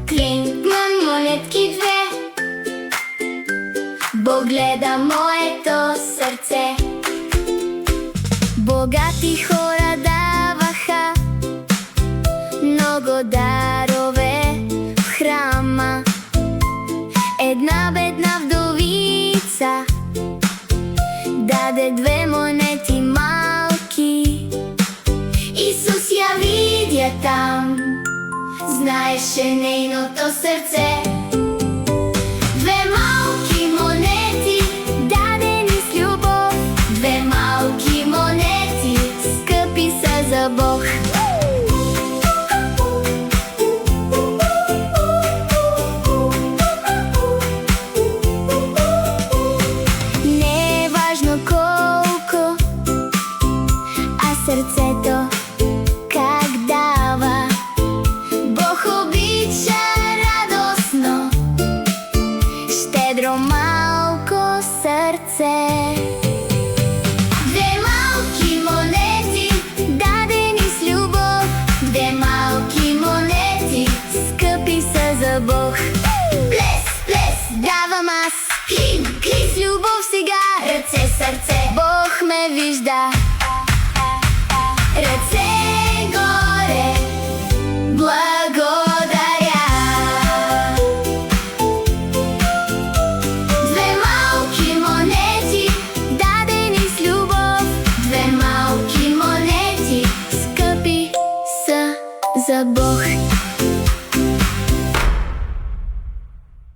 Клинкнат монетки две, Бог гледа моето сърце. Богати хора даваха много дарове в храма. Една бедна вдовица даде две монети малки. Исус я видя там, знаеше нейното сърце. Две малки монети, дадени с любов, две малки монети, скъпи са за Бог. Не е важно колко, а сърцето как дава. Бог обича радостно, щедро малко сърце. Две малки монети, дадени с любов, две малки монети, скъпи са за Бог. Плес, плес, давам аз, клин, клин с любов сега. Ръце, сърце, Бог ме вижда. Ръце,